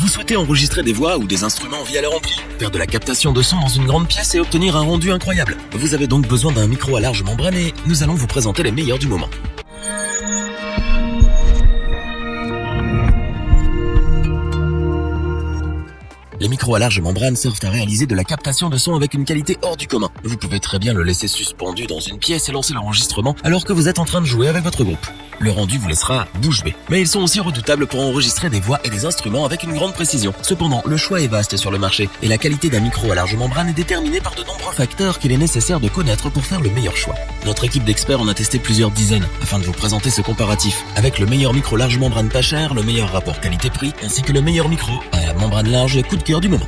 souhaitez enregistrer des voix ou des instruments via leur ampli, faire de la captation de son dans une grande pièce et obtenir un rendu incroyable. Vous avez donc besoin d'un micro à large membrane et nous allons vous présenter les meilleurs du moment. Les micros à large membrane servent à réaliser de la captation de son avec une qualité hors du commun. Vous pouvez très bien le laisser suspendu dans une pièce et lancer l'enregistrement alors que vous êtes en train de jouer avec votre groupe. Le rendu vous laissera bouche bée. Mais ils sont aussi redoutables pour enregistrer des voix et des instruments avec une grande précision. Cependant, le choix est vaste sur le marché et la qualité d'un micro à large membrane est déterminée par de nombreux facteurs qu'il est nécessaire de connaître pour faire le meilleur choix. Notre équipe d'experts en a testé plusieurs dizaines afin de vous présenter ce comparatif avec le meilleur micro large membrane pas cher, le meilleur rapport qualité-prix ainsi que le meilleur micro à membrane large coup de cœur du moment.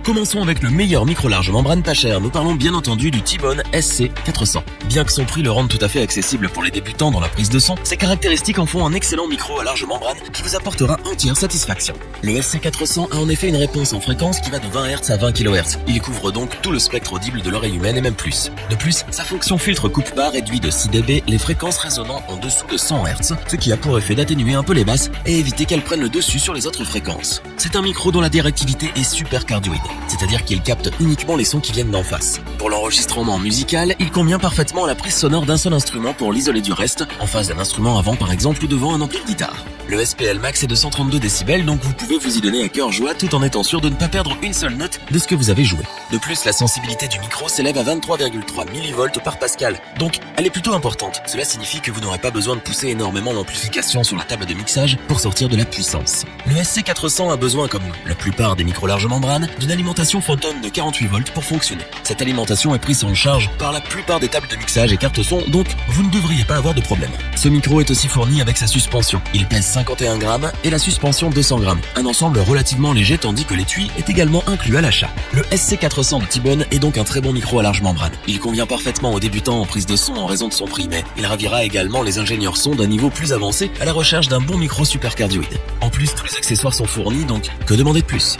Commençons avec le meilleur micro large membrane pas cher. Nous parlons bien entendu du T-Bone SC400. Bien que son prix le rende tout à fait accessible pour les débutants dans la prise de son, ses caractéristiques en font un excellent micro à large membrane qui vous apportera entière satisfaction. Le SC400 a en effet une réponse en fréquence qui va de 20 Hz à 20 kHz. Il couvre donc tout le spectre audible de l'oreille humaine et même plus. De plus, sa fonction filtre coupe-bas réduit de 6 dB les fréquences résonnant en dessous de 100 Hz, ce qui a pour effet d'atténuer un peu les basses et éviter qu'elles prennent le dessus sur les autres fréquences. C'est un micro dont la directivité est super cardioïde, c'est-à-dire qu'il capte uniquement les sons qui viennent d'en face. Pour l'enregistrement musical, il convient parfaitement à la prise sonore d'un seul instrument pour l'isoler du reste, en face d'un instrument avant par exemple ou devant un ampli de guitare. Le SPL Max est de 132 décibels, donc vous pouvez vous y donner à cœur joie tout en étant sûr de ne pas perdre une seule note de ce que vous avez joué. De plus, la sensibilité du micro s'élève à 23,3 mV par pascal, donc elle est plutôt importante. Cela signifie que vous n'aurez pas besoin de pousser énormément l'amplification sur la table de mixage pour sortir de la puissance. Le SC400 a besoin, comme la plupart des micros large membrane, d'une alimentation Phantom de 48 volts pour fonctionner. Cette alimentation est prise en charge par la plupart des tables de mixage et cartes son, donc vous ne devriez pas avoir de problème. Ce micro est aussi fourni avec sa suspension. Il pèse 51 grammes et la suspension 200 grammes. Un ensemble relativement léger tandis que l'étui est également inclus à l'achat. Le SC400 de T-Bone est donc un très bon micro à large membrane. Il convient parfaitement aux débutants en prise de son en raison de son prix, mais il ravira également les ingénieurs son d'un niveau plus avancé à la recherche d'un bon micro super cardioïde. En plus, tous les accessoires sont fournis, donc que demander de plus ?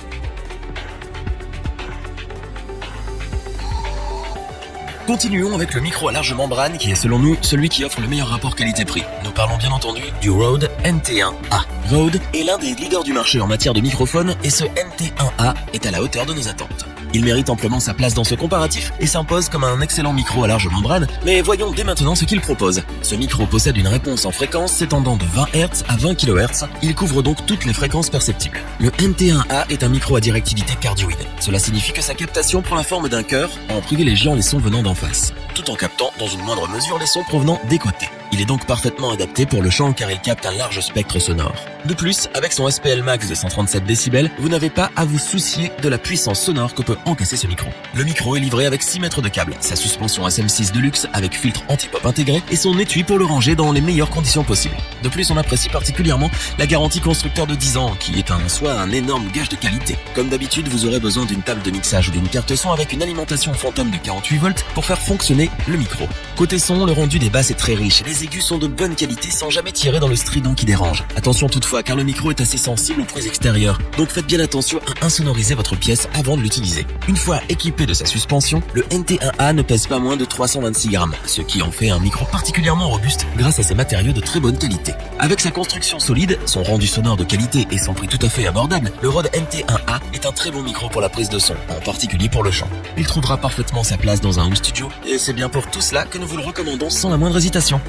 Continuons avec le micro à large membrane qui est selon nous celui qui offre le meilleur rapport qualité-prix. Nous parlons bien entendu du Rode NT1A. Rode est l'un des leaders du marché en matière de microphone et ce NT1A est à la hauteur de nos attentes. Il mérite amplement sa place dans ce comparatif et s'impose comme un excellent micro à large membrane, mais voyons dès maintenant ce qu'il propose. Ce micro possède une réponse en fréquence s'étendant de 20 Hz à 20 kHz, il couvre donc toutes les fréquences perceptibles. Le NT1A est un micro à directivité cardioïde. Cela signifie que sa captation prend la forme d'un cœur en privilégiant les sons venant d'en face, tout en captant dans une moindre mesure les sons provenant des côtés. Il est donc parfaitement adapté pour le chant car il capte un large spectre sonore. De plus, avec son SPL Max de 137 décibels, vous n'avez pas à vous soucier de la puissance sonore que peut encasser ce micro. Le micro est livré avec 6 mètres de câble, sa suspension SM6 Deluxe avec filtre anti-pop intégré et son étui pour le ranger dans les meilleures conditions possibles. De plus, on apprécie particulièrement la garantie constructeur de 10 ans qui est en soi un énorme gage de qualité. Comme d'habitude, vous aurez besoin d'une table de mixage ou d'une carte son avec une alimentation Phantom de 48 volts pour faire fonctionner le micro. Côté son, le rendu des basses est très riche et les aigus sont de bonne qualité sans jamais tirer dans le strident qui dérange. Attention toutefois car le micro est assez sensible aux bruits extérieurs, donc faites bien attention à insonoriser votre pièce avant de l'utiliser. Une fois équipé de sa suspension, le NT1A ne pèse pas moins de 326 grammes, ce qui en fait un micro particulièrement robuste grâce à ses matériaux de très bonne qualité. Avec sa construction solide, son rendu sonore de qualité et son prix tout à fait abordable, le Rode NT1A est un très bon micro pour la prise de son, en particulier pour le chant. Il trouvera parfaitement sa place dans un home studio et c'est bien pour tout cela que nous vous le recommandons sans la moindre hésitation.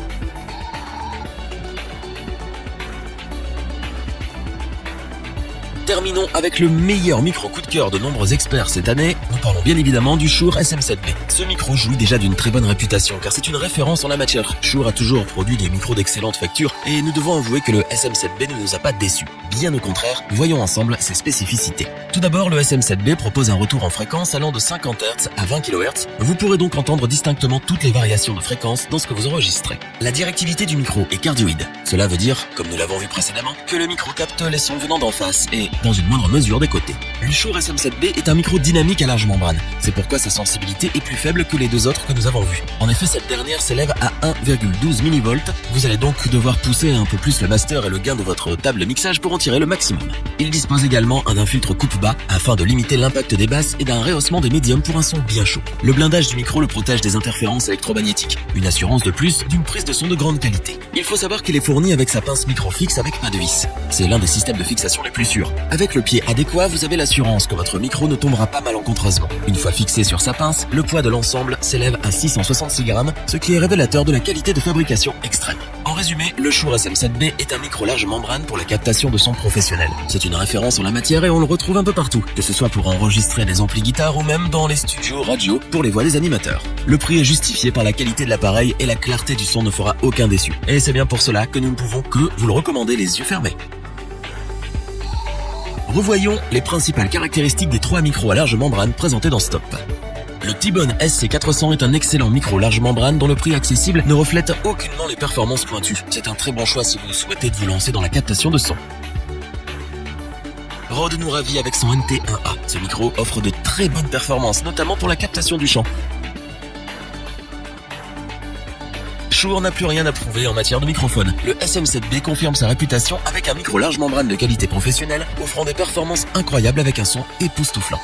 Terminons avec le meilleur micro coup de cœur de nombreux experts cette année. Nous parlons bien évidemment du Shure SM7B. Ce micro jouit déjà d'une très bonne réputation car c'est une référence en la matière. Shure a toujours produit des micros d'excellente facture et nous devons avouer que le SM7B ne nous a pas déçus. Bien au contraire, voyons ensemble ses spécificités. Tout d'abord, le SM7B propose un retour en fréquence allant de 50 Hz à 20 kHz. Vous pourrez donc entendre distinctement toutes les variations de fréquence dans ce que vous enregistrez. La directivité du micro est cardioïde. Cela veut dire, comme nous l'avons vu précédemment, que le micro capte les sons venant d'en face et, dans une moindre mesure, des côtés. Le Shure SM7B est un micro dynamique à large membrane. C'est pourquoi sa sensibilité est plus faible que les deux autres que nous avons vus. En effet, cette dernière s'élève à 1,12 mV. Vous allez donc devoir pousser un peu plus le master et le gain de votre table de mixage pour en tirer le maximum. Il dispose également d'un filtre coupe-bas afin de limiter l'impact des basses et d'un rehaussement des médiums pour un son bien chaud. Le blindage du micro le protège des interférences électromagnétiques. Une assurance de plus d'une prise de son de grande qualité. Il faut savoir qu'il est fourni fourni avec sa pince micro fixe avec pas de vis. C'est l'un des systèmes de fixation les plus sûrs. Avec le pied adéquat, vous avez l'assurance que votre micro ne tombera pas malencontreusement. Une fois fixé sur sa pince, le poids de l'ensemble s'élève à 666 grammes, ce qui est révélateur de la qualité de fabrication extrême. En résumé, le Shure SM7B est un micro large membrane pour la captation de son professionnel. C'est une référence en la matière et on le retrouve un peu partout, que ce soit pour enregistrer des amplis guitares ou même dans les studios radio pour les voix des animateurs. Le prix est justifié par la qualité de l'appareil et la clarté du son ne fera aucun déçu. Et c'est bien pour cela que nous ne pouvons que vous le recommander les yeux fermés. Revoyons les principales caractéristiques des 3 micros à large membrane présentés dans ce top. Le T-Bone SC400 est un excellent micro large membrane dont le prix accessible ne reflète aucunement les performances pointues. C'est un très bon choix si vous souhaitez vous lancer dans la captation de son. Rode nous ravit avec son NT1A. Ce micro offre de très bonnes performances, notamment pour la captation du chant. Shure n'a plus rien à prouver en matière de microphone. Le SM7B confirme sa réputation avec un micro large membrane de qualité professionnelle, offrant des performances incroyables avec un son époustouflant.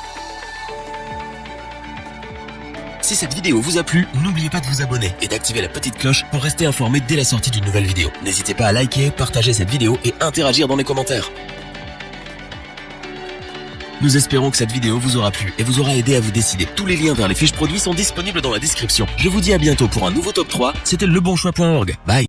Si cette vidéo vous a plu, n'oubliez pas de vous abonner et d'activer la petite cloche pour rester informé dès la sortie d'une nouvelle vidéo. N'hésitez pas à liker, partager cette vidéo et interagir dans les commentaires. Nous espérons que cette vidéo vous aura plu et vous aura aidé à vous décider. Tous les liens vers les fiches produits sont disponibles dans la description. Je vous dis à bientôt pour un nouveau top 3. C'était lebonchoix.org. Bye.